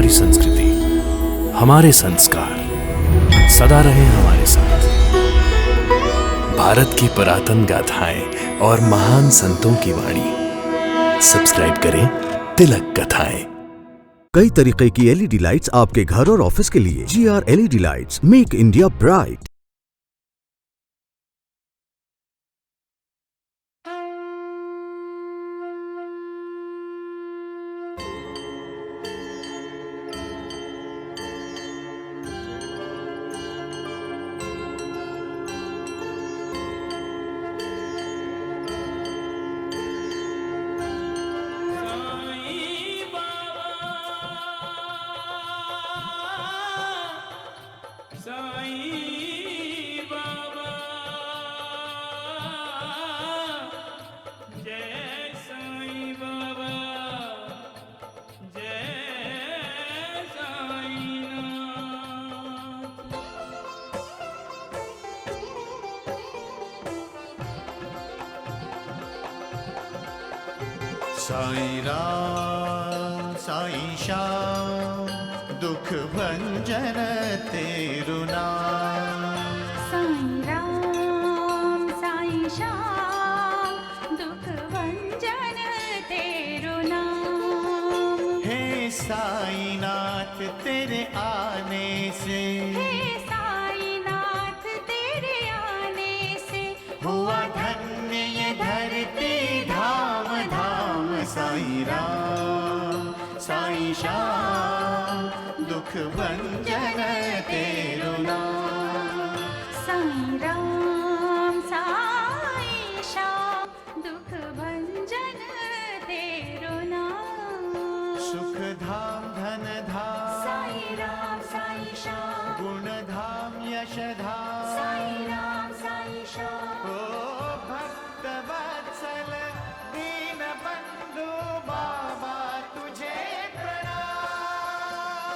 हमारी संस्कृति, हमारे संस्कार सदा रहे हमारे साथ। भारत की पुरातन गाथाएं और महान संतों की वाणी। सब्सक्राइब करें तिलक कथाएं। कई तरीके की एलईडी लाइट्स आपके घर और ऑफिस के लिए। GR LED lights, make India bright. Sai Ram Sai Shyam दुख भंजन तेरु नाम। साईं राम साईं श्याम दुख भंजन तेरु नाम। हे साईं नाथ तेरे आने से, हे साईं नाथ तेरे आने से हुआ धन्य ये धरती धाम धाम। साईं राम साईं श्याम दुख भंजन तेरु नाम। साईं राम साईं श्याम दुख भंजन तेरु नाम। सुख धाम धन धाम साईं राम साईं श्याम गुण धाम यश धाम। साईं राम साईं श्याम ओ भक्त वत्सल दीन बंधु बाबा तुझे प्रणाम।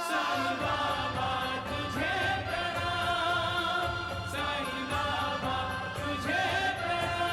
साईं बाबा तुझे प्रणाम। साईं बाबा तुझे प्रणाम।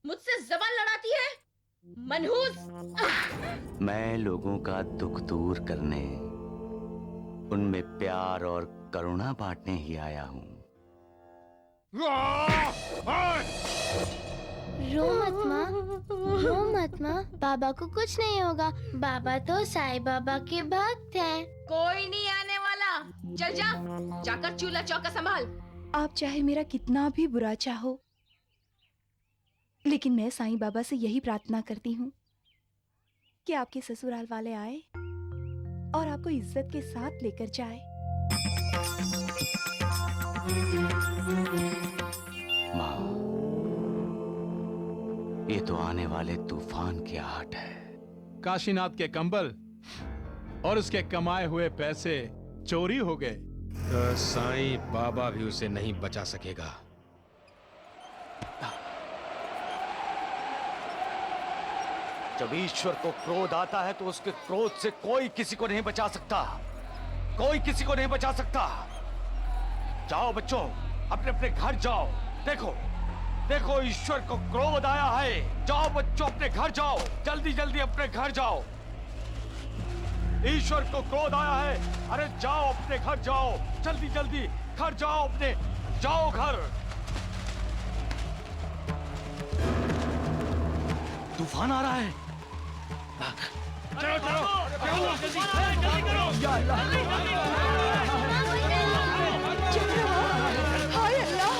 मुझसे जबान लड़ाती है मनहूस। मैं लोगों का दुख दूर करने, उनमें प्यार और करुणा बांटने ही आया हूँ। रो मत माँ, रो मत माँ, बाबा को कुछ नहीं होगा। बाबा तो साईं बाबा के भक्त हैं। कोई नहीं आने वाला। चल जा, जाकर चूल्हा चौका संभाल। आप चाहे मेरा कितना भी बुरा चाहो, लेकिन मैं साईं बाबा से यही प्रार्थना करती हूँ कि आपके ससुराल वाले आए और आपको इज्जत के साथ लेकर जाए। माँ, ये तो आने वाले तूफान की आहट है। काशीनाथ के कंबल और उसके कमाए हुए पैसे चोरी हो गए तो साईं बाबा भी उसे नहीं बचा सकेगा। जब ईश्वर को क्रोध आता है तो उसके क्रोध से कोई किसी को नहीं बचा सकता। कोई किसी को नहीं बचा सकता। जाओ बच्चों, अपने अपने घर जाओ। देखो देखो, ईश्वर को क्रोध आया है। जाओ बच्चों, अपने घर जाओ। जल्दी जल्दी अपने घर जाओ। ईश्वर को क्रोध आया है। अरे जाओ, अपने घर जाओ। जल्दी जल्दी घर जाओ, अपने जाओ घर। तूफान आ रहा है। चलो चलो जल्दी करो। या अल्लाह, चुप रहो। हाय अल्लाह,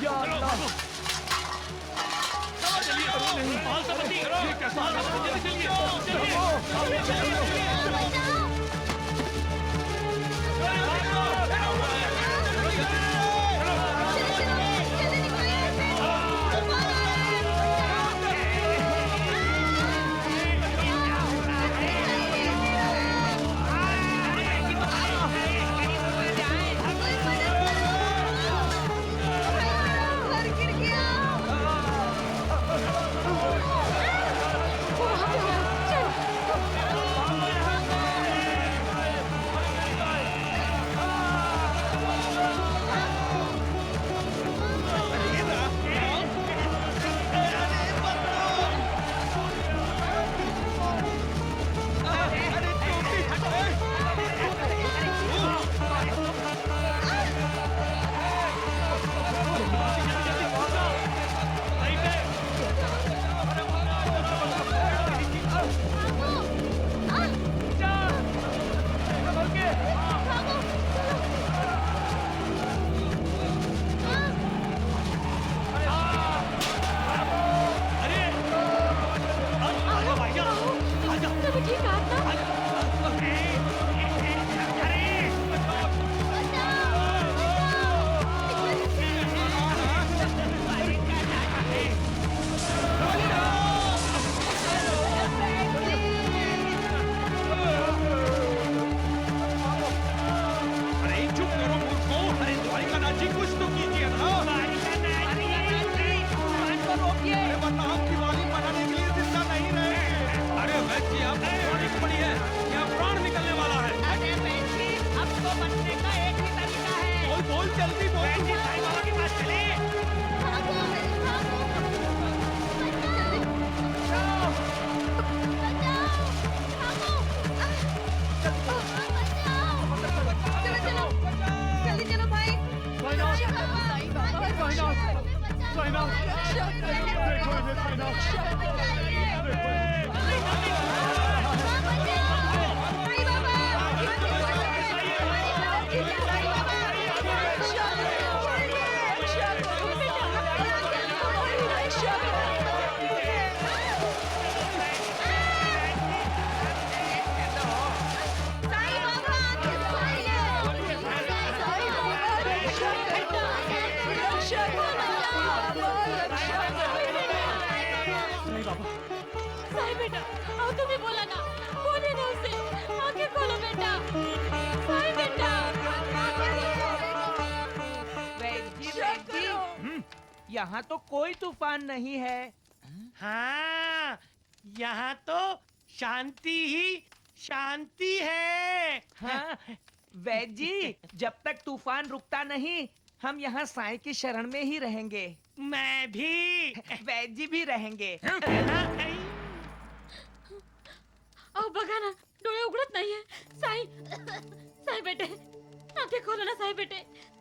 या अल्लाह। ठीक है आत्मा। अरे चुप करो मूर्खों। अरे द्वारिका नाथ जी कुछ तो कीजिए ना। अरे वरना हम दिवाली मनाने के लिए जिंदा नहीं रहे। अरे वैद्य जी आप दिवाली को पड़ी है, यहाँ प्राण निकलने वाला है। अरे वैद्य अब तो बचने का एक ही तरीका है। बोल बोल जल्दी बोल। वैद्य साईं बाबा के पास चले। जल्दी चलो भाई। साई बेटा, आओ तुम ही बोला ना, बोले ना उसे, आंखें खोलो बेटा, साई बेटा। वैद्य यहाँ तो कोई तूफान नहीं है। हाँ, यहाँ तो शांति ही शांति है। हाँ, वैद्य जी जब तक तूफान रुकता नहीं हम यहाँ साईं की शरण में ही रहेंगे। मैं भी। वैद्य जी भी रहेंगे। अहो बघा ना, डोळे उघडत नाहीये. साई, साई बेटे, आंखें खोलो ना साई बेटे.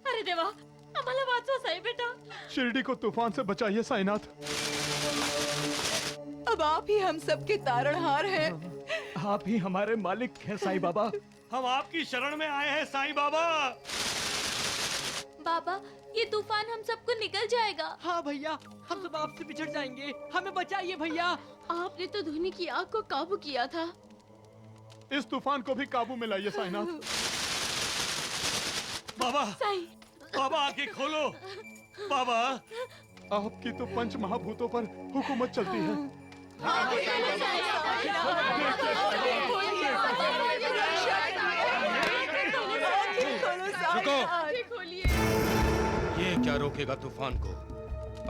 अरे देवा, आम्हाला वाचवा साई बेटा. शिरडी को तूफान से बचाइए साईनाथ। अब आप ही हम सबके तारणहार हैं। आप ही हमारे मालिक हैं साईं बाबा। हम आपकी शरण में आए हैं साईं बाबा। बाबा, ये तूफान हम सबको निकल जाएगा. हाँ भैया, हम सब आपसे बिछड़ जाएंगे, हमें बचाइए भैया। आपने तो धोनी की आग को काबू किया था. इस तूफान को भी काबू में लाइए साईनाथ। बाबा, साई, बाबा आंखें खोलो। बाबा, आपकी तो पंच महाभूतों पर हुकूमत चलती है। रुको। ये क्या रोकेगा तूफान को?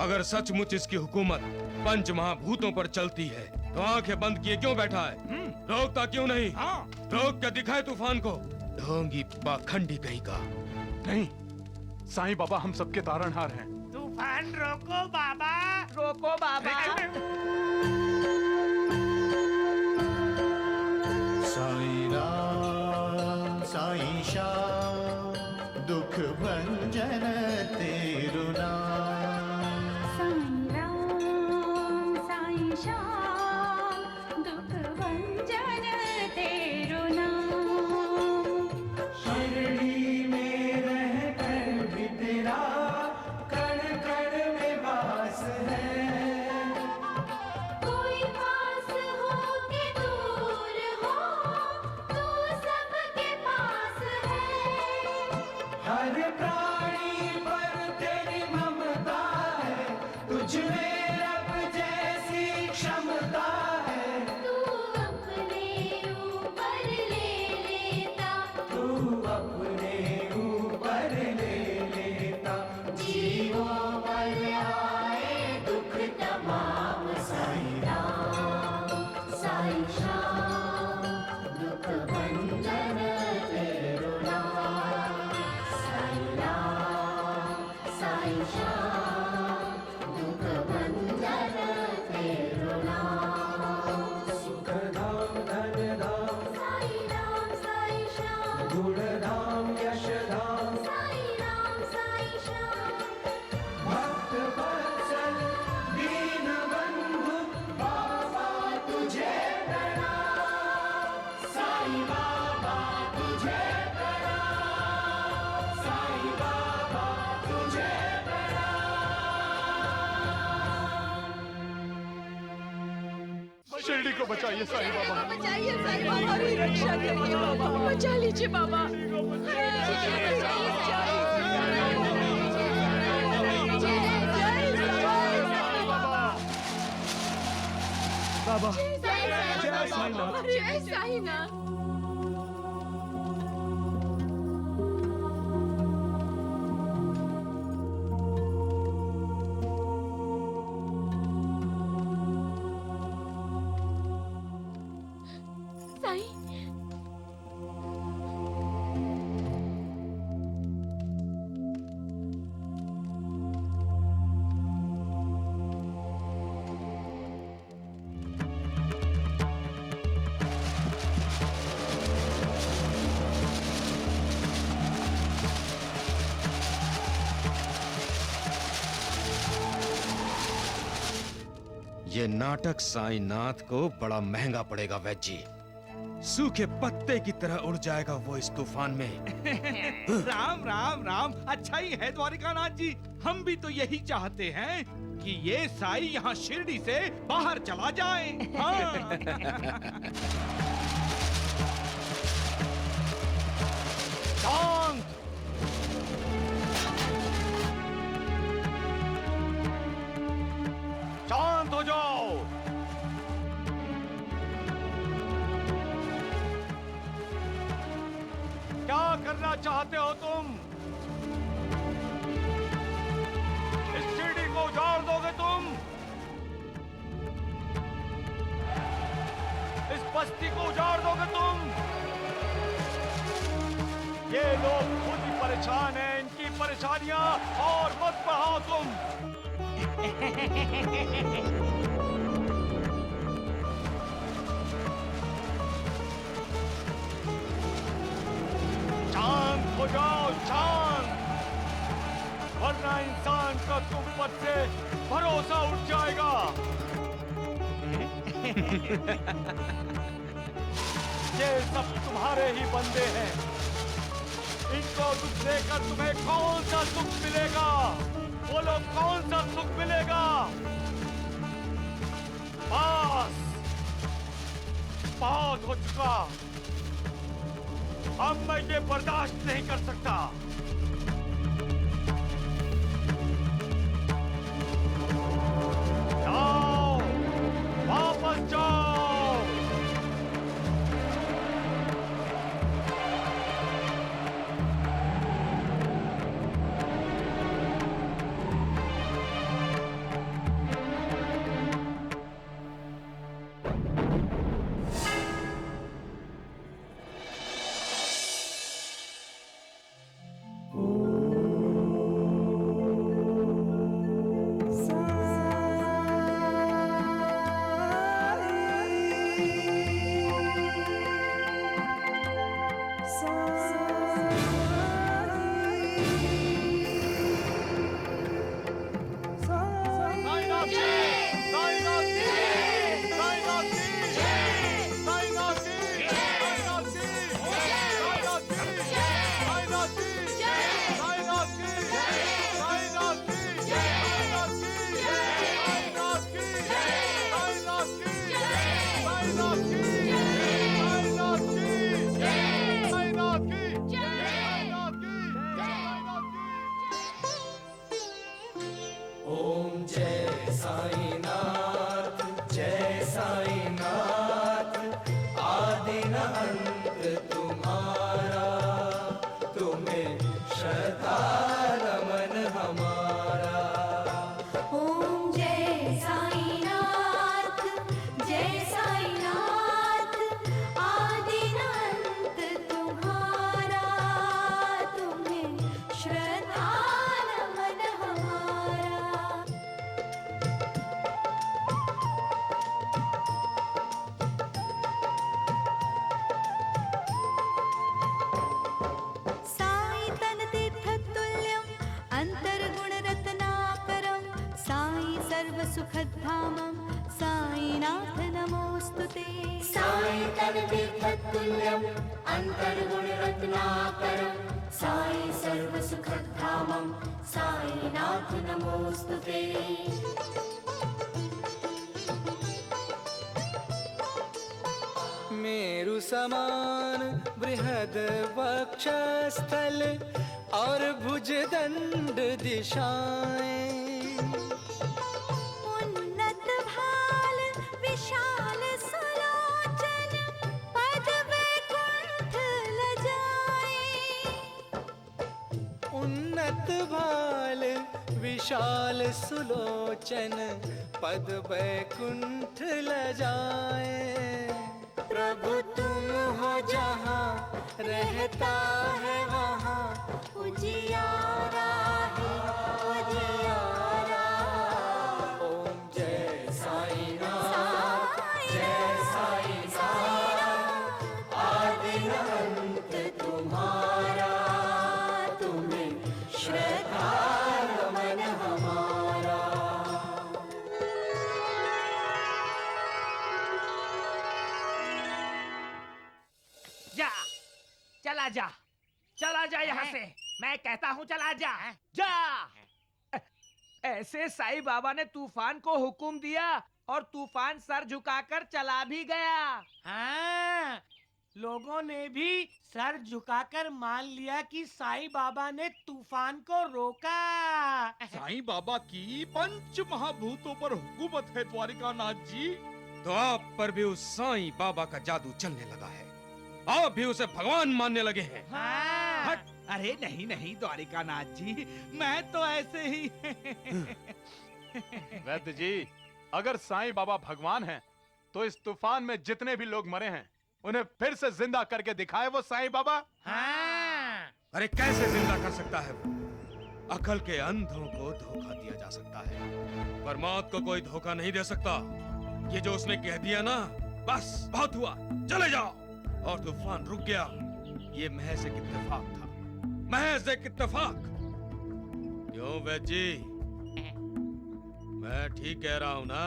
अगर सचमुच इसकी हुकूमत पंच महाभूतों पर चलती है तो आंखें बंद किए क्यों बैठा है? रोकता क्यों नहीं? रोक के दिखाए तूफान को। ढोंगी पाखंडी कहीं का। नहीं, साईं बाबा हम सबके तारणहार हैं। तूफान रोको बाबा, रोको बाबा। साईं राम साईं श्याम दुख भंजन तेरु नाम। साईं राम साईं श्याम दुख भंजन तेरु नाम। शिरडी में रह कर भी तेरा कण कण में वास है। शिरडी को बचाइए साईं बाबा। बचाइए साईं बाबा, हमारी रक्षा करिए बाबा, बचा लीजिए बाबा। बाबा जय साईनाथ, जय साईनाथ। ये नाटक साईनाथ को बड़ा महंगा पड़ेगा वैद्य जी। सूखे पत्ते की तरह उड़ जाएगा वो इस तूफान में। राम राम राम, अच्छा ही है द्वारिकानाथ जी। हम भी तो यही चाहते हैं कि ये साई यहाँ शिरडी से बाहर चला जाए। हाँ। शांत, शांत हो जाओ। क्या करना चाहते हो तुम? इस शिरडी को उजाड़ दोगे तुम? इस बस्ती को उजाड़ दोगे तुम? ये लोग खुद ही परेशान हैं, इनकी परेशानियां और मत बढ़ाओ तुम। शांत हो जाओ, शांत, वरना इंसान का तुम पर से भरोसा उठ जाएगा। ये सब तुम्हारे ही बंदे हैं। इनको दुख देकर तुम्हें कौन सा सुख मिलेगा? बोलो कौन सा सुख मिलेगा? बस बहुत हो चुका। अब मैं ये बर्दाश्त नहीं कर सकता। जाओ, वापस जाओ। सुखधामं साईनाथ नमोस्तुते। साई तन्तीर्थतुल्यम् अन्तर्गुणरत्नाकरं साई सर्वसुखधामं साईनाथ नमोस्तुते। मेरु समान बृहद वक्षस्थल और भुजदंड दिशाएं, उन्नत भाल विशाल सुलोचन पद वैकुंठ लजाए। उन्नत भाल विशाल सुलोचन पद वैकुंठ लजाए। प्रभु तुम हो जहाँ रहता है वहाँ उजियारा है उजियारा। ओम जय साईं नाथ जय साईं नाथ, आदि अंत तुम्हारा, तुम्हें श्रद्धा नमन हमारा। जा, चला जा यहाँ से। मैं कहता हूँ चला जा, जा। ऐसे साईं बाबा ने तूफान को हुक्म दिया और तूफान सर झुकाकर चला भी गया। हाँ, लोगों ने भी सर झुकाकर मान लिया कि साईं बाबा ने तूफान को रोका। साईं बाबा की पंच महाभूतों पर हुकूमत है द्वारिकानाथ जी। तो आप पर भी उस साईं बाबा का जादू चलने लगा है, आप भी उसे भगवान मानने लगे हैं। हाँ। अरे नहीं नहीं द्वारिकानाथ जी, मैं तो ऐसे ही। वैद्य जी, अगर साईं बाबा भगवान हैं, तो इस तूफान में जितने भी लोग मरे हैं उन्हें फिर से जिंदा करके दिखाए वो साईं बाबा। हाँ। अरे कैसे जिंदा कर सकता है वो? अकल के अंधों को धोखा दिया जा सकता है, पर मौत को कोई धोखा नहीं दे सकता। ये जो उसने कह दिया ना, बस बहुत हुआ, चले जाओ। और तूफान रुक गया। ये महज एक इत्तेफाक था, महज एक इत्तेफाक। क्यों वैद्य जी, मैं ठीक कह रहा हूँ ना?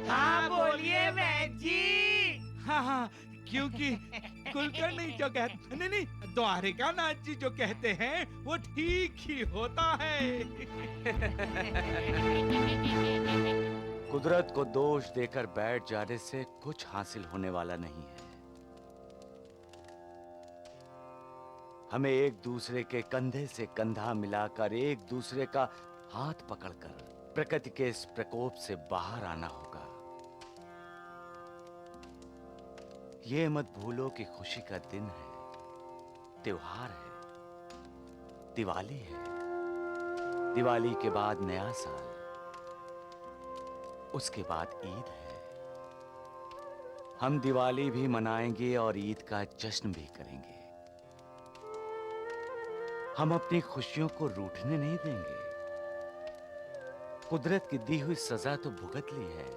हाँ बोलिए वैद्य जी। हाँ, क्योंकि कुलकर्णी जो कहते नहीं, द्वारिकानाथ जी जो कहते हैं वो ठीक ही होता है। कुदरत को दोष देकर बैठ जाने से कुछ हासिल होने वाला नहीं है। हमें एक दूसरे के कंधे से कंधा मिलाकर, एक दूसरे का हाथ पकड़कर प्रकृति के इस प्रकोप से बाहर आना होगा। ये मत भूलो कि खुशी का दिन है, त्योहार है, दिवाली है। दिवाली के बाद नया साल, उसके बाद ईद है। हम दिवाली भी मनाएंगे और ईद का जश्न भी करेंगे। हम अपनी खुशियों को रूठने नहीं देंगे। कुदरत की दी हुई सजा तो भुगत ली है,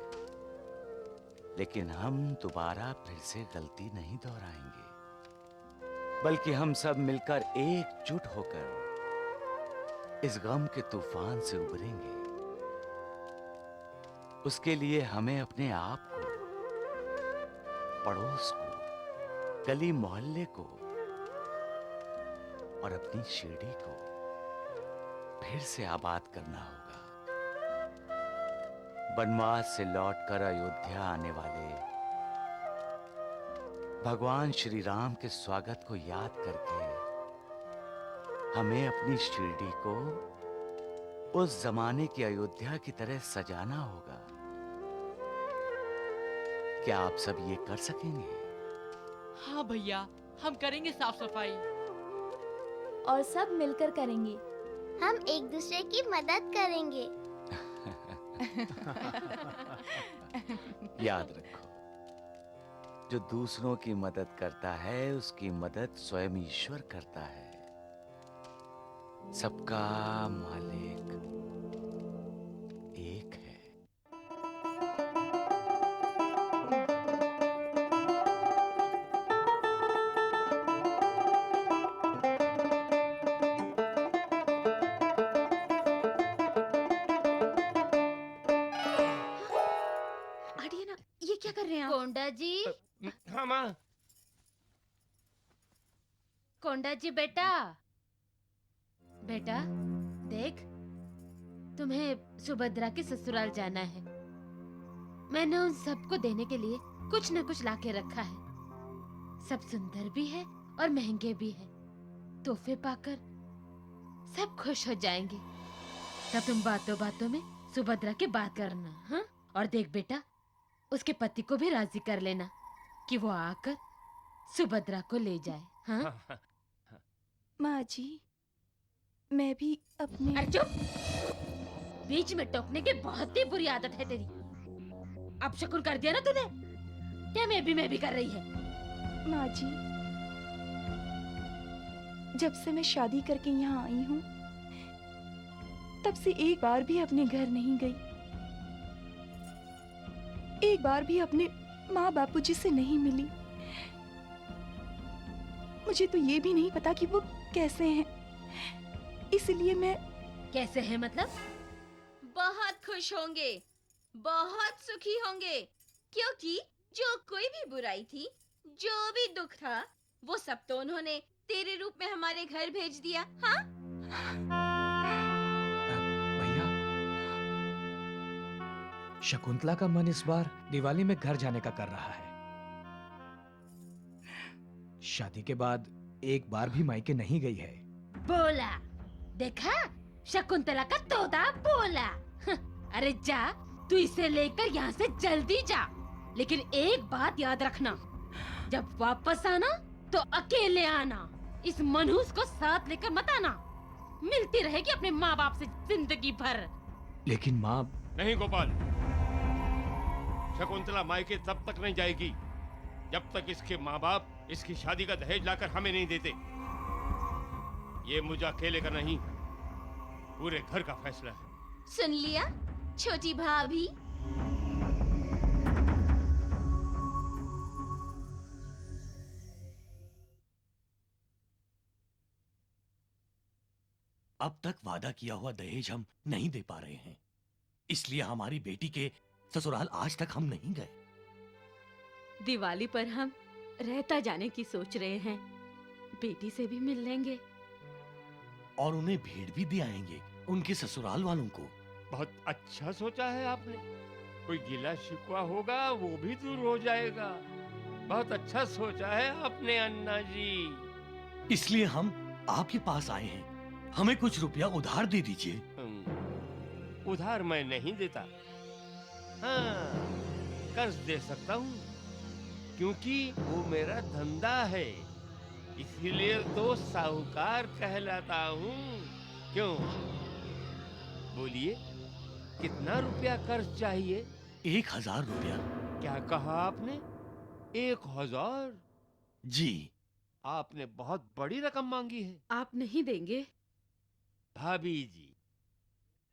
लेकिन हम दोबारा फिर से गलती नहीं दोहराएंगे, बल्कि हम सब मिलकर एकजुट होकर इस गम के तूफान से उबरेंगे। उसके लिए हमें अपने आप को, पड़ोस को, गली मोहल्ले को और अपनी शिरडी को फिर से आबाद करना होगा। वनवास से लौटकर अयोध्या आने वाले भगवान श्री राम के स्वागत को याद करके हमें अपनी शिरडी को उस जमाने की अयोध्या की तरह सजाना होगा। क्या आप सब ये कर सकेंगे? हाँ भैया, हम करेंगे साफ सफाई। और सब मिलकर करेंगे। हम एक दूसरे की मदद करेंगे। याद रखो, जो दूसरों की मदद करता है उसकी मदद स्वयं ईश्वर करता है। सबका मालिक एक है। कोंडा जी, हाँ माँ। कोंडा जी बेटा, बेटा देख, तुम्हें सुभद्रा के ससुराल जाना है। मैंने उन सबको देने के लिए कुछ न कुछ लाके रखा है। सब सुंदर भी है और महंगे भी है। तोहफे पाकर सब खुश हो जाएंगे। तब तुम बातों बातों में सुभद्रा की बात करना, हाँ? और देख बेटा, उसके पति को भी राजी कर लेना कि वो आकर सुभद्रा को ले जाए, हाँ? माँ जी, मैं भी अपने... अरे चुप! बीच में टोकने की बहुत ही बुरी आदत है तेरी। अब शकुन कर दिया ना तूने, क्या मैं भी कर रही है? माँ जी, जब से मैं शादी करके यहाँ आई हूँ, तब से एक बार भी अपने घर नहीं गई। एक बार भी अपने माँ बापूजी से नहीं मिली। मुझे तो ये भी नहीं पता कि वो कैसे हैं। इसलिए मैं... कैसे हैं मतलब? बहुत खुश होंगे, बहुत सुखी होंगे, क्योंकि जो कोई भी बुराई थी, जो भी दुख था, वो सब तो उन्होंने तेरे रूप में हमारे घर भेज दिया, हाँ? भैया, शकुंतला का मन इस बार दिवाली में घर जाने का कर रहा है। शादी के बाद एक बार भी मायके नहीं गई है। बोला, देखा? शकुंतला का तोता बोला। अरे जा, तू इसे लेकर यहाँ से जल्दी जा। लेकिन एक बात याद रखना, जब वापस आना तो अकेले आना। इस मनहूस को साथ लेकर मत आना। मिलती रहेगी अपने माँ बाप से जिंदगी भर। लेकिन माँ... नहीं गोपाल, शकुंतला मायके तब तक नहीं जाएगी जब तक इसके माँ बाप इसकी शादी का दहेज लाकर हमें नहीं देते। ये मुझे अकेले का नहीं, पूरे घर का फैसला है। सुन लिया छोटी भाभी? अब तक वादा किया हुआ दहेज हम नहीं दे पा रहे हैं, इसलिए हमारी बेटी के ससुराल आज तक हम नहीं गए। दिवाली पर हम रहता जाने की सोच रहे हैं। बेटी से भी मिल लेंगे और उन्हें भेंट भी दे आएंगे, उनके ससुराल वालों को। बहुत अच्छा सोचा है आपने। कोई गिला शिकवा होगा वो भी दूर हो जाएगा। बहुत अच्छा सोचा है आपने अन्ना जी। इसलिए हम आपके पास आए हैं, हमें कुछ रुपया उधार दे दीजिए। उधार मैं नहीं देता, हाँ कर्ज दे सकता हूँ, क्योंकि वो मेरा धंधा है। इसीलिए तो साहूकार कहलाता हूँ। क्यों? बोलिए, कितना रुपया कर्ज चाहिए? 1000 रुपया। क्या कहा आपने? 1000? जी। आपने बहुत बड़ी रकम मांगी है। आप नहीं देंगे? भाभी जी,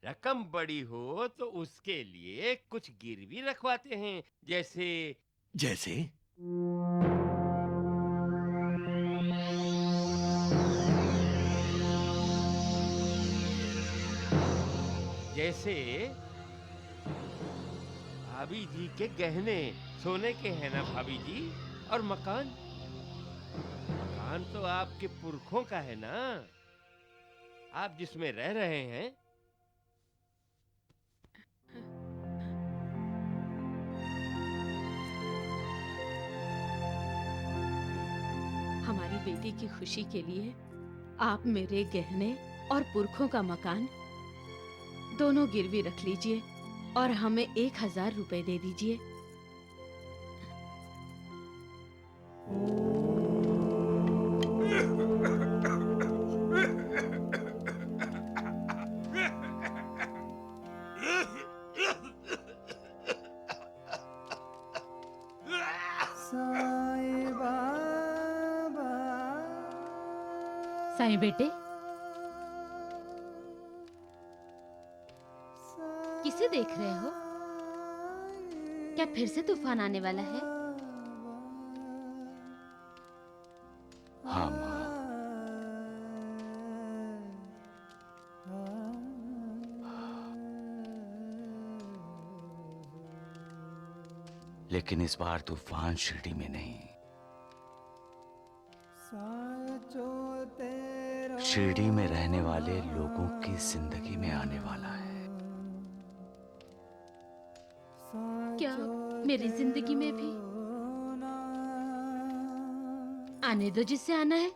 रकम बड़ी हो तो उसके लिए कुछ गिरवी रखवाते हैं। जैसे भाभी जी के गहने सोने के हैं ना भाभी जी? और मकान तो आपके पुरखों का है ना, आप जिसमें रह रहे हैं। हमारी बेटी की खुशी के लिए आप मेरे गहने और पुरखों का मकान दोनों गिरवी रख लीजिए और हमें 1000 रुपए दे दीजिए। साईं बेटे, किसे देख रहे हो? क्या फिर से तूफान आने वाला है? हाँ माँ, लेकिन इस बार तूफान शिरडी में नहीं, शिरडी में रहने वाले लोगों की जिंदगी में आने वाला है। क्या मेरी जिंदगी में भी आने दो जिससे आना है।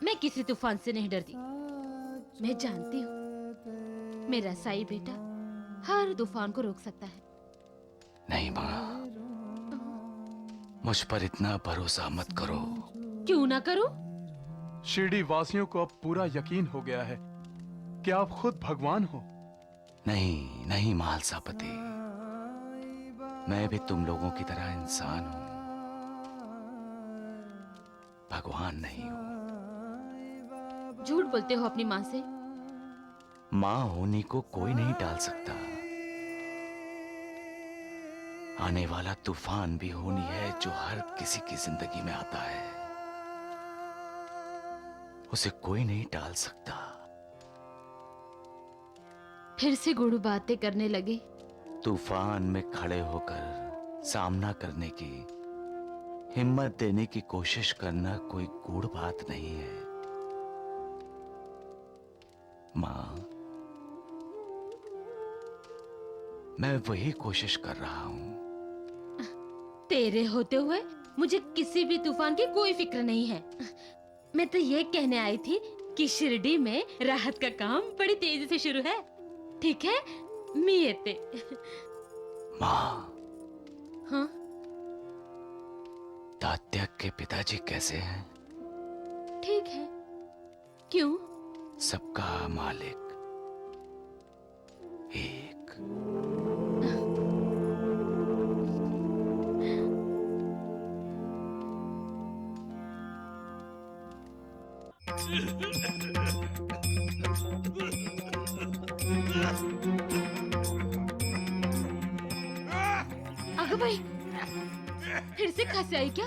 मैं किसी तूफान से नहीं डरती। मैं जानती हूँ मेरा साई बेटा हर तूफान को रोक सकता है। नहीं माँ, मुझ पर इतना भरोसा मत करो। क्यों ना करो? शिरडी वासियों को अब पूरा यकीन हो गया है कि आप खुद भगवान हो। नहीं नहीं महालसापति, मैं भी तुम लोगों की तरह इंसान हूं, भगवान नहीं हूं। झूठ बोलते हो अपनी माँ से। माँ होने को कोई नहीं टाल सकता। आने वाला तूफान भी होनी है जो हर किसी की जिंदगी में आता है, उसे कोई नहीं टाल सकता। फिर से गुड़ बातें करने लगे। तूफान में खड़े होकर सामना करने की हिम्मत देने की कोशिश करना कोई गूढ़ बात नहीं है माँ। मैं वही कोशिश कर रहा हूँ। तेरे होते हुए मुझे किसी भी तूफान की कोई फिक्र नहीं है। मैं तो ये कहने आई थी कि शिरडी में राहत का काम बड़ी तेजी से शुरू है। ठीक है मियते। माँ, हाँ? तात्या के पिताजी कैसे हैं? ठीक है। क्यों? सबका मालिक एक। अगं भाई, फिर से खांसी आई क्या?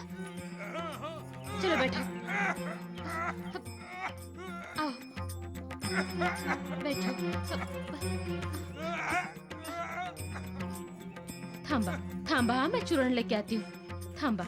चलो बैठो। आओ बैठो। थांबा थांबा, मैं चूर्ण लेके आती हूँ। थांबा।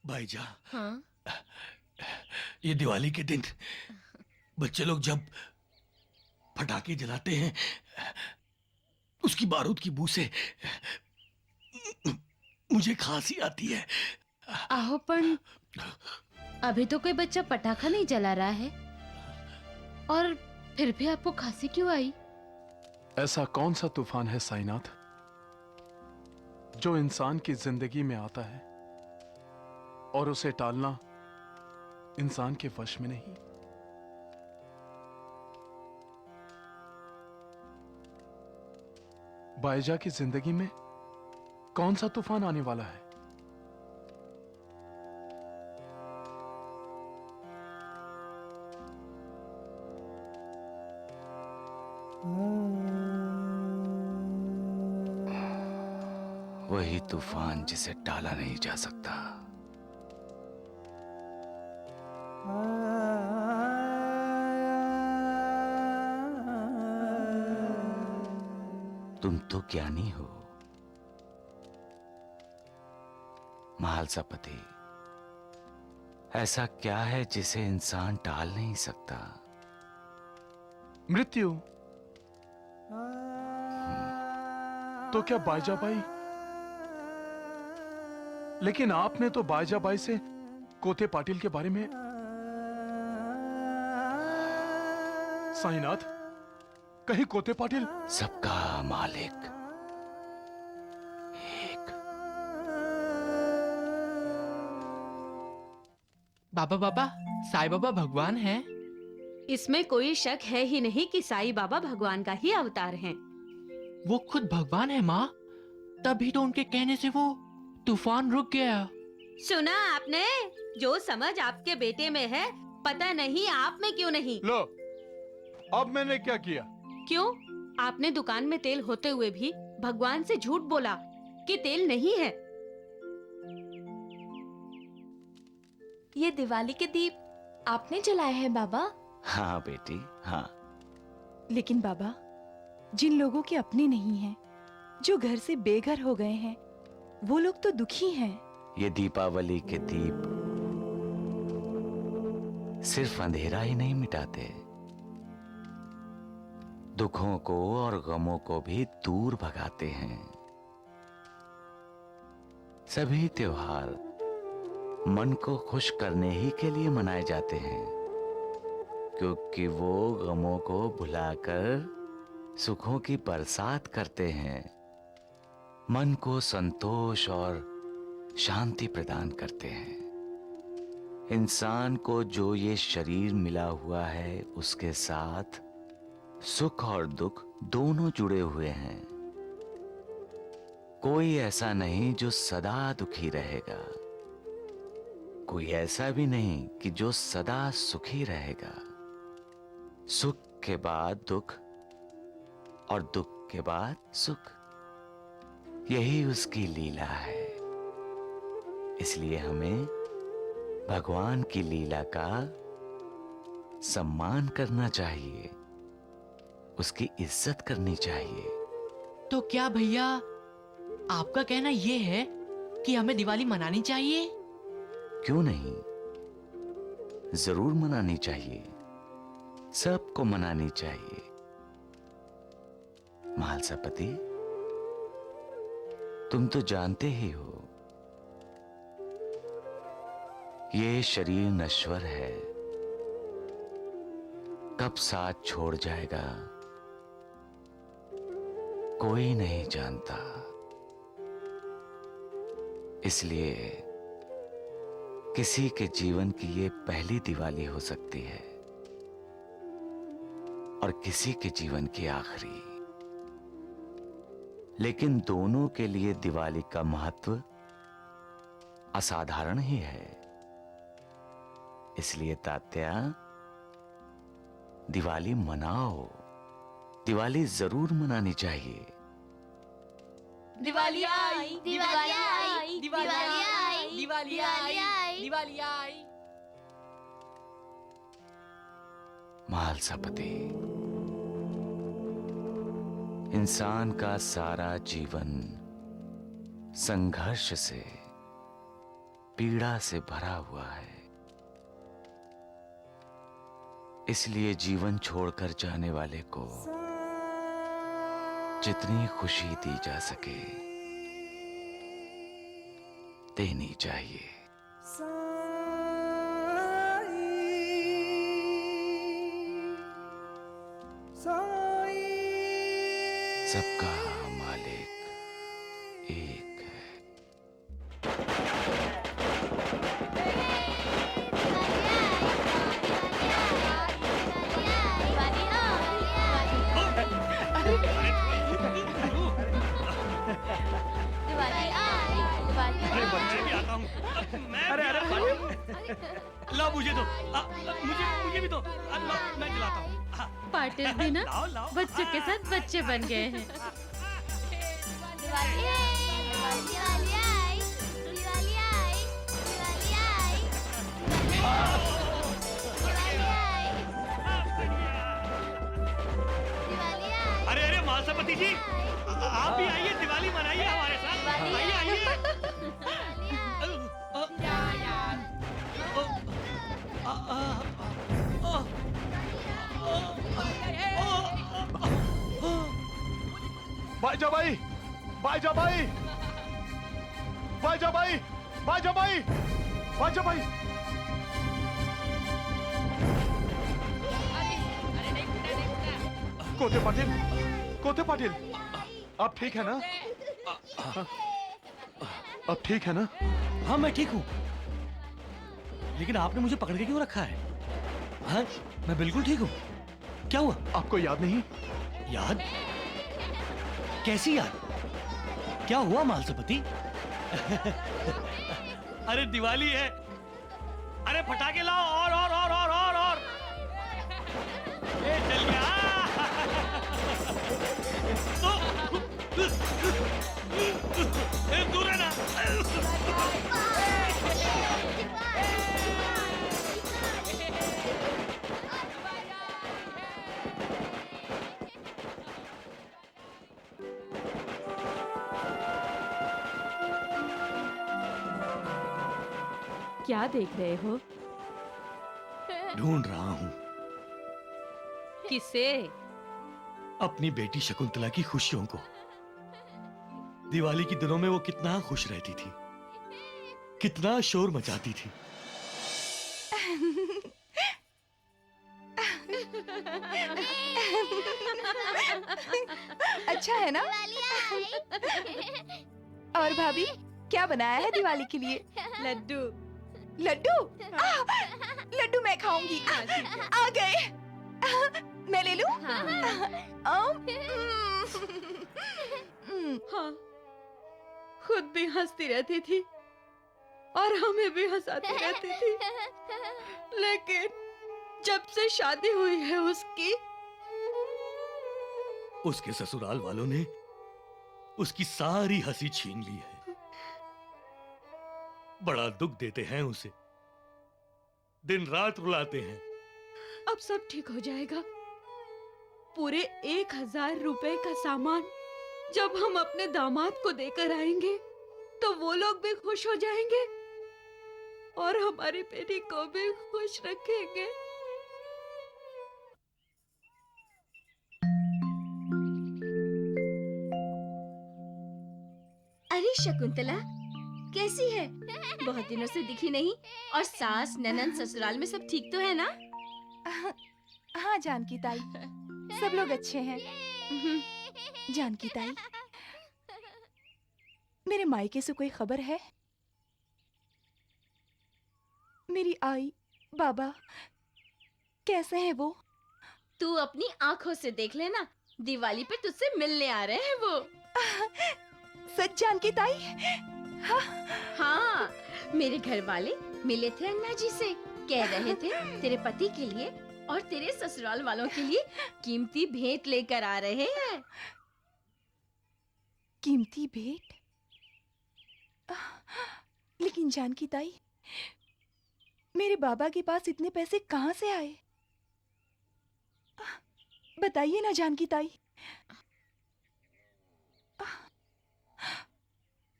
भाईजा, हाँ? ये दिवाली के दिन बच्चे लोग जब पटाखे जलाते हैं, उसकी बारूद की बू से मुझे खांसी आती है। आहो पण अभी तो कोई बच्चा पटाखा नहीं जला रहा है, और फिर भी आपको खांसी क्यों आई? ऐसा कौन सा तूफान है साईनाथ जो इंसान की जिंदगी में आता है और उसे टालना इंसान के वश में नहीं? बायजा की जिंदगी में कौन सा तूफान आने वाला है? वही तूफान जिसे टाला नहीं जा सकता। तुम तो ज्ञानी हो महालसापति। ऐसा क्या है जिसे इंसान टाल नहीं सकता? मृत्यु। तो क्या बाईजाबाई? लेकिन आपने तो बाईजाबाई से कोते पाटिल के बारे में। साईनाथ, कहीं कोते पाटिल? सबका मालिक बाबा बाबा, साईं बाबा भगवान हैं। इसमें कोई शक है ही नहीं कि साईं बाबा भगवान का ही अवतार हैं। वो खुद भगवान है माँ, तभी तो उनके कहने से वो तूफान रुक गया। सुना आपने? जो समझ आपके बेटे में है, पता नहीं आप में क्यों नहीं। लो, अब मैंने क्या किया? क्यों? आपने दुकान में तेल होते हुए भी भगवान से झूठ बोला कि तेल नहीं है। ये दिवाली के दीप आपने जलाए हैं बाबा? हाँ बेटी, हाँ। लेकिन बाबा, जिन लोगों के अपने नहीं हैं, जो घर से बेघर हो गए हैं, वो लोग तो दुखी हैं। ये दीपावली के दीप सिर्फ अंधेरा ही नहीं मिटाते, दुखों को और गमों को भी दूर भगाते हैं। सभी त्योहार मन को खुश करने ही के लिए मनाए जाते हैं, क्योंकि वो गमों को भुलाकर सुखों की बरसात करते हैं, मन को संतोष और शांति प्रदान करते हैं। इंसान को जो ये शरीर मिला हुआ है, उसके साथ सुख और दुख दोनों जुड़े हुए हैं। कोई ऐसा नहीं जो सदा दुखी रहेगा, कोई ऐसा भी नहीं कि जो सदा सुखी रहेगा। सुख के बाद दुख और दुख के बाद सुख, यही उसकी लीला है। इसलिए हमें भगवान की लीला का सम्मान करना चाहिए, उसकी इज्जत करनी चाहिए। तो क्या भैया आपका कहना ये है कि हमें दिवाली मनानी चाहिए? क्यों नहीं, जरूर मनानी चाहिए, सबको मनानी चाहिए। महालसापति, तुम तो जानते ही हो, ये शरीर नश्वर है, कब साथ छोड़ जाएगा कोई नहीं जानता। इसलिए किसी के जीवन की ये पहली दिवाली हो सकती है और किसी के जीवन की आखिरी, लेकिन दोनों के लिए दिवाली का महत्व असाधारण ही है। इसलिए तात्या, दिवाली मनाओ, दिवाली जरूर मनानी चाहिए। दिवाली आई, दिवाली आई, दिवाली आई, दिवाली आई, दिवाली आई। महालसापति, इंसान का सारा जीवन संघर्ष से, पीड़ा से भरा हुआ है। इसलिए जीवन छोड़कर जाने वाले को जितनी खुशी दी जा सके देनी चाहिए। सबका मालिक एक है। अरे बच्चे भी आता हूँ। ला मुझे दो, मुझे भी दो, ला मैं खिलाता हूँ। पाटिल भी ना लाओ, लाओ। बच्चों के साथ बच्चे बन गए हैं। दिवाली आई, दिवाली आई, दिवाली आई, दिवाली आई, दिवाली आई। अरे अरे महालसापति जी, आप भी आइए, दिवाली मनाइए हमारे साथ। आइए आइए। बाईजाबाई, बाईजाबाई, बाईजाबाई, बाईजाबाई, बाईजाबाई। कोते पाटिल, कोते पाटिल, आप ठीक है ना? अब ठीक है ना? हाँ मैं ठीक हूँ, लेकिन आपने मुझे पकड़ के क्यों रखा है? हाँ मैं बिल्कुल ठीक हूँ। क्या हुआ? आपको याद नहीं? याद? कैसी याद? क्या हुआ महालसापति? अरे दिवाली है, अरे पटाखे लाओ और ये चल गया। दूर है ना। क्या देख रहे हो? ढूंढ रहा हूँ किसे? अपनी बेटी शकुंतला की खुशियों को। दिवाली के दिनों में वो कितना खुश रहती थी, कितना शोर मचाती थी। अच्छा है ना? और भाभी क्या बनाया है दिवाली के लिए? लड्डू। लड्डू? लड्डू मैं खाऊंगी। आ गए। मैं ले लूं? हाँ, खुद भी हंसती रहती थी और हमें भी हंसाती रहती थी, लेकिन जब से शादी हुई है उसके ससुराल वालों ने उसकी सारी हंसी छीन ली है। बड़ा दुख देते हैं उसे, दिन रात रुलाते हैं। अब सब ठीक हो जाएगा। पूरे 1000 रुपए का सामान जब हम अपने दामाद को देकर आएंगे तो वो लोग भी खुश हो जाएंगे और हमारी बेटी को भी खुश रखेंगे। अरे शकुंतला, कैसी है? बहुत दिनों से दिखी नहीं। और सास ननद ससुराल में सब ठीक तो है ना? हाँ जानकी ताई, सब लोग अच्छे हैं। जानकी ताई, मेरे मायके से कोई खबर है? मेरी आई बाबा कैसे हैं वो? तू अपनी आंखों से देख लेना, दिवाली पे तुझसे मिलने आ रहे हैं वो। सच जानकी ताई? हाँ, मेरे घर वाले मिले थे अन्ना जी से, कह रहे थे तेरे पति के लिए और तेरे ससुराल वालों के लिए कीमती भेंट लेकर आ रहे हैं। कीमती भेंट? लेकिन जानकी ताई, मेरे बाबा के पास इतने पैसे कहाँ से आए? बताइए ना जानकी ताई,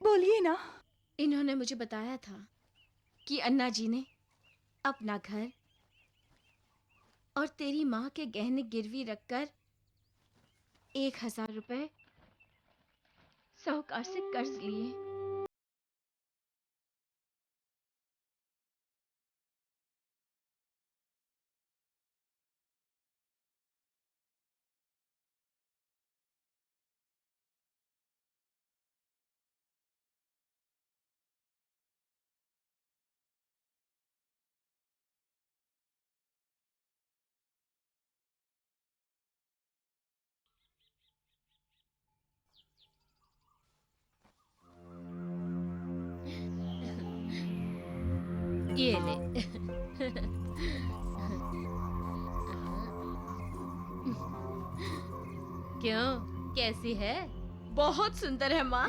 बोलिए ना। इन्होंने मुझे बताया था कि अन्ना जी ने अपना घर और तेरी माँ के गहने गिरवी रखकर 1000 रुपए साहूकार से कर्ज लिए। ये ले। क्यों, कैसी है? बहुत सुंदर है माँ।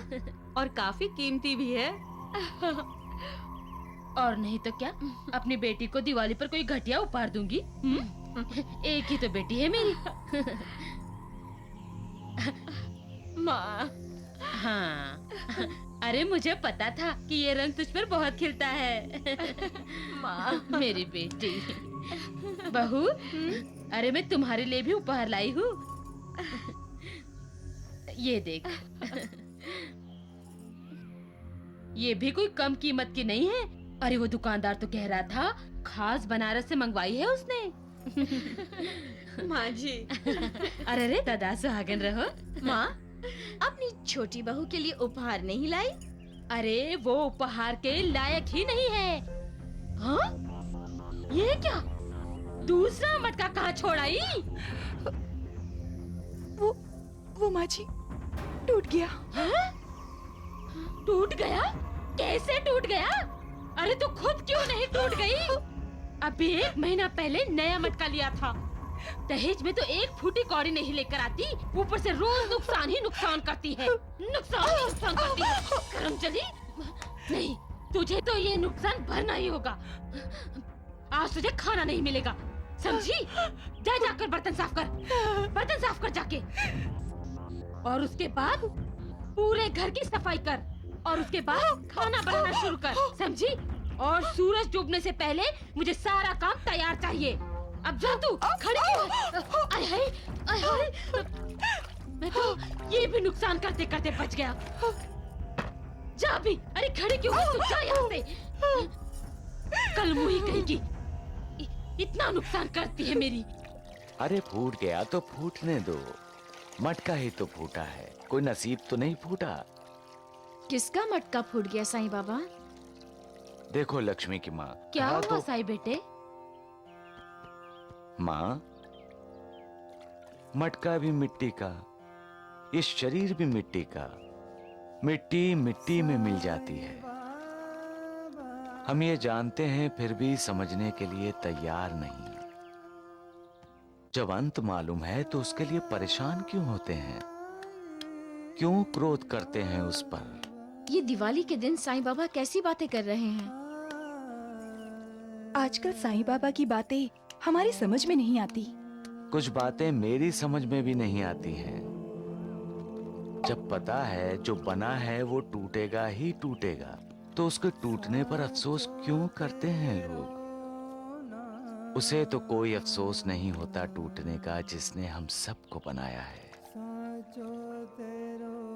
और काफी कीमती भी है। और नहीं तो क्या, अपनी बेटी को दिवाली पर कोई घटिया उपहार दूंगी? एक ही तो बेटी है मेरी। माँ। हाँ, अरे मुझे पता था कि ये रंग तुझ पर बहुत खिलता है। माँ। मेरी बेटी। बहू, अरे मैं तुम्हारे लिए भी उपहार लाई हूँ। ये देख। ये भी कोई कम कीमत की नहीं है। अरे वो दुकानदार तो कह रहा था खास बनारस से मंगवाई है उसने। माँ जी। अरे रे दादा, सुहागन रहो। माँ, अपनी छोटी बहू के लिए उपहार नहीं लाई? अरे वो उपहार के लायक ही नहीं है। हाँ? ये क्या? दूसरा मटका कहाँ छोड़ आई? वो माँ जी, टूट गया। हाँ? टूट गया? कैसे टूट गया? अरे तू खुद क्यों नहीं टूट गई? अभी 1 महीना पहले नया मटका लिया था। दहेज में तो एक फूटी कौड़ी नहीं लेकर आती, ऊपर से रोज नुकसान ही नुकसान करती है, नुकसान ही नुकसान करती है। करमचली, नहीं, तुझे तो ये नुकसान भरना ही होगा। आज तुझे खाना नहीं मिलेगा, समझी? जा जाकर बर्तन साफ कर, बर्तन साफ कर जाके। और उसके बाद पूरे घर की सफाई कर, और उसके बाद खाना बनाना शुरू कर, समझी? और सूरज डूबने से पहले मुझे सारा काम तैयार चाहिए। अब जा तू, खड़ी क्यों? आय हाय, आय हाय, मैं तो ये भी नुकसान करते करते बच गया। जा भी, अरे खड़ी क्यों है तू? जा यहाँ से। कल मुही कहेगी, इतना नुकसान करती है मेरी। अरे फूट गया तो फूटने दो, मटका ही तो फूटा है, कोई नसीब तो नहीं फूटा। किसका मटका फूट गया साईं बाबा? देखो लक्ष्मी की माँ, क्या हुआ तो साईं बेटे? माँ, मटका भी मिट्टी का, ये शरीर भी मिट्टी का, मिट्टी मिट्टी में मिल जाती है। हम ये जानते हैं फिर भी समझने के लिए तैयार नहीं। जब अंत मालूम है तो उसके लिए परेशान क्यों होते हैं? क्यों क्रोध करते हैं उस पर? ये दिवाली के दिन साईं बाबा कैसी बातें कर रहे हैं? आजकल साईं बाबा की बातें हमारी समझ में नहीं आती। कुछ बातें मेरी समझ में भी नहीं आती हैं। जब पता है जो बना है वो टूटेगा ही टूटेगा, तो उसके टूटने पर अफसोस क्यों करते हैं लोग? उसे तो कोई अफसोस नहीं होता टूटने का जिसने हम सबको बनाया है।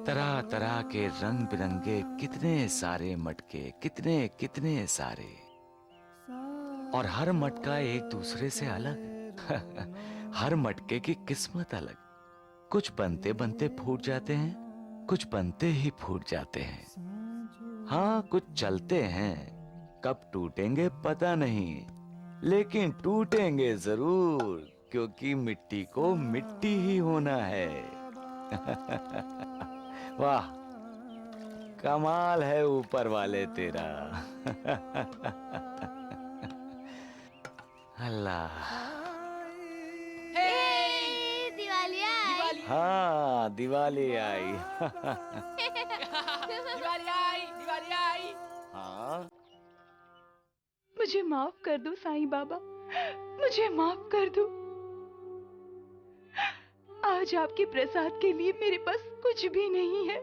तरह तरह के रंग बिरंगे कितने सारे मटके, कितने कितने सारे, और हर मटका एक दूसरे से अलग। हर मटके की किस्मत अलग। कुछ बनते बनते फूट जाते हैं, कुछ बनते ही फूट जाते हैं। हाँ, कुछ चलते हैं, कब टूटेंगे पता नहीं, लेकिन टूटेंगे जरूर, क्योंकि मिट्टी को मिट्टी ही होना है। वाह, कमाल है ऊपर वाले तेरा। अल्लाह। दिवाली आई। हाँ, दिवाली आई। दिवाली आई, दिवाली आई। हाँ, मुझे माफ कर दो साईं बाबा, मुझे माफ कर दो। आज आपके प्रसाद के लिए मेरे पास कुछ भी नहीं है।